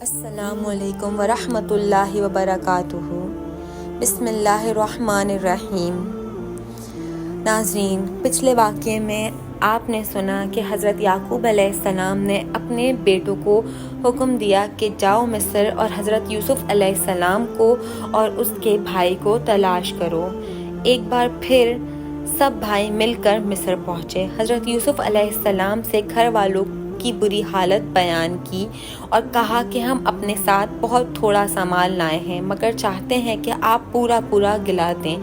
السلام علیکم ورحمۃ اللہ وبرکاتہ۔ بسم اللہ الرحمن الرحیم۔ ناظرین، پچھلے واقعے میں آپ نے سنا کہ حضرت یعقوب علیہ السلام نے اپنے بیٹوں کو حکم دیا کہ جاؤ مصر اور حضرت یوسف علیہ السلام کو اور اس کے بھائی کو تلاش کرو۔ ایک بار پھر سب بھائی مل کر مصر پہنچے۔ حضرت یوسف علیہ السلام سے گھر والوں کی بری حالت بیان کی اور کہا کہ ہم اپنے ساتھ بہت تھوڑا سامان لائے ہیں، مگر چاہتے ہیں کہ آپ پورا گلا دیں۔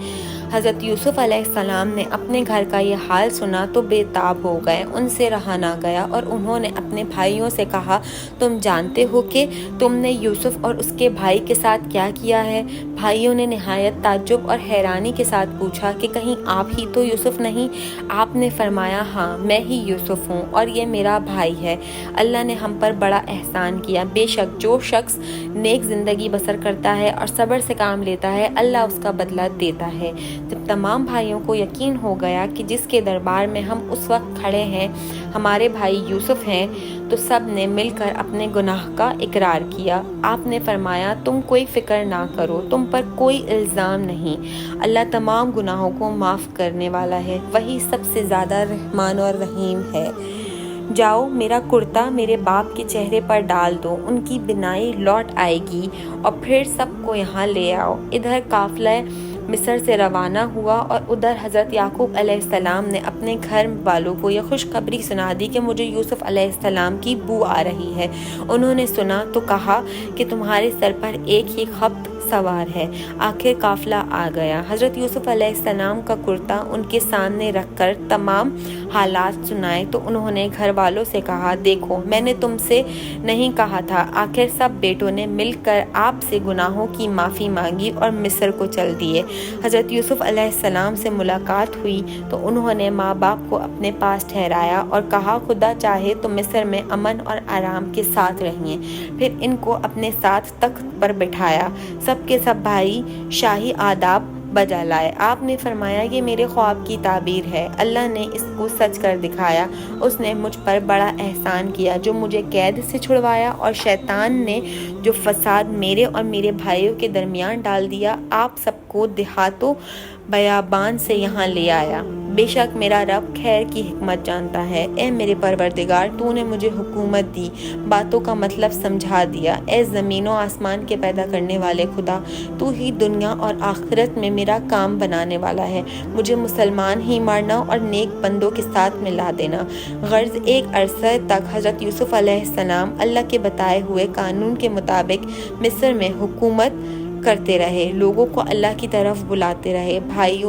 حضرت یوسف علیہ السلام نے اپنے گھر کا یہ حال سنا تو بے تاب ہو گئے، ان سے رہا نہ گیا اور انہوں نے اپنے بھائیوں سے کہا، تم جانتے ہو کہ تم نے یوسف اور اس کے بھائی کے ساتھ کیا کیا ہے؟ بھائیوں نے نہایت تعجب اور حیرانی کے ساتھ پوچھا کہ کہیں آپ ہی تو یوسف نہیں؟ آپ نے فرمایا، ہاں میں ہی یوسف ہوں اور یہ میرا بھائی ہے۔ اللہ نے ہم پر بڑا احسان کیا۔ بے شک جو شخص نیک زندگی بسر کرتا ہے اور صبر سے کام لیتا ہے، اللہ اس کا بدلہ دیتا ہے۔ جب تمام بھائیوں کو یقین ہو گیا کہ جس کے دربار میں ہم اس وقت کھڑے ہیں ہمارے بھائی یوسف ہیں، تو سب نے مل کر اپنے گناہ کا اقرار کیا۔ آپ نے فرمایا، تم کوئی فکر نہ کرو، تم پر کوئی الزام نہیں، اللہ تمام گناہوں کو معاف کرنے والا ہے، وہی سب سے زیادہ رحمان اور رحیم ہے۔ جاؤ، میرا کرتا میرے باپ کے چہرے پر ڈال دو، ان کی بینائی لوٹ آئے گی، اور پھر سب کو یہاں لے آؤ۔ ادھر قافلہ مصر سے روانہ ہوا اور ادھر حضرت یعقوب علیہ السلام نے اپنے گھر والوں کو یہ خوشخبری سنا دی کہ مجھے یوسف علیہ السلام کی بو آ رہی ہے۔ انہوں نے سنا تو کہا کہ تمہارے سر پر ایک ہی خبط سوار ہے۔ آخر قافلہ آ گیا۔ حضرت یوسف علیہ السلام کا کرتا ان کے سامنے رکھ کر تمام حالات سنائے تو انہوں نے گھر والوں سے کہا، دیکھو میں نے تم سے نہیں کہا تھا۔ آخر سب بیٹوں نے مل کر آپ سے گناہوں کی معافی مانگی اور مصر کو چل دیے۔ حضرت یوسف علیہ السلام سے ملاقات ہوئی تو انہوں نے ماں باپ کو اپنے پاس ٹھہرایا اور کہا، خدا چاہے تو مصر میں امن اور آرام کے ساتھ رہیں۔ پھر ان کو اپنے ساتھ تخت پر بٹھایا۔ سب کے سب بھائی شاہی آداب بجا لائے۔ آپ نے فرمایا، یہ میرے خواب کی تعبیر ہے، اللہ نے اس کو سچ کر دکھایا۔ اس نے مجھ پر بڑا احسان کیا جو مجھے قید سے چھڑوایا، اور شیطان نے جو فساد میرے اور میرے بھائیوں کے درمیان ڈال دیا، آپ سب کو دیہاتوں بیابان سے یہاں لے آیا۔ بے شک میرا رب خیر کی حکمت جانتا ہے۔ اے میرے پروردگار، تو نے مجھے حکومت دی، باتوں کا مطلب سمجھا دیا۔ اے زمین و آسمان کے پیدا کرنے والے خدا، تو ہی دنیا اور آخرت میں میرا کام بنانے والا ہے۔ مجھے مسلمان ہی مارنا اور نیک بندوں کے ساتھ ملا دینا۔ غرض ایک عرصے تک حضرت یوسف علیہ السلام اللہ کے بتائے ہوئے قانون کے مطابق مصر میں حکومت کرتے رہے، لوگوں کو اللہ کی طرف بلاتے رہے،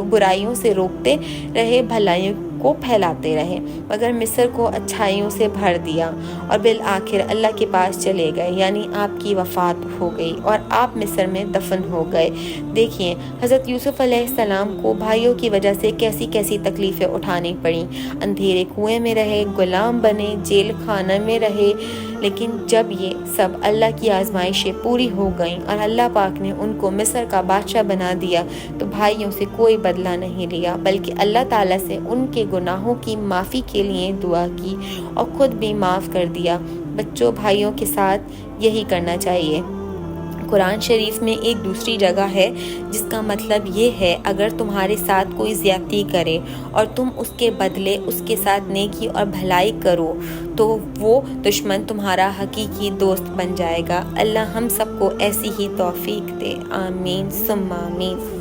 برائیوں سے روکتے رہے، بھلائیوں کو پھیلاتے رہے، مگر مصر کو اچھائیوں سے بھر دیا، اور بالآخر اللہ کے پاس چلے گئے، یعنی آپ کی وفات ہو گئی اور آپ مصر میں دفن ہو گئے۔ دیکھیے حضرت یوسف علیہ السلام کو بھائیوں کی وجہ سے کیسی کیسی تکلیفیں اٹھانی پڑیں۔ اندھیرے کنویں میں رہے، غلام بنے، جیل خانہ میں رہے، لیکن جب یہ سب اللہ کی آزمائشیں پوری ہو گئیں اور اللہ پاک نے ان کو مصر کا بادشاہ بنا دیا، تو بھائیوں سے کوئی بدلہ نہیں لیا، بلکہ اللہ تعالیٰ سے ان کے گناہوں کی معافی کے لیے دعا کی اور خود بھی معاف کر دیا۔ بچوں، بھائیوں کے ساتھ یہی کرنا چاہیے۔ قرآن شریف میں ایک دوسری جگہ ہے جس کا مطلب یہ ہے، اگر تمہارے ساتھ کوئی زیادتی کرے اور تم اس کے بدلے اس کے ساتھ نیکی اور بھلائی کرو تو وہ دشمن تمہارا حقیقی دوست بن جائے گا۔ اللہ ہم سب کو ایسی ہی توفیق دے، آمین ثم آمین۔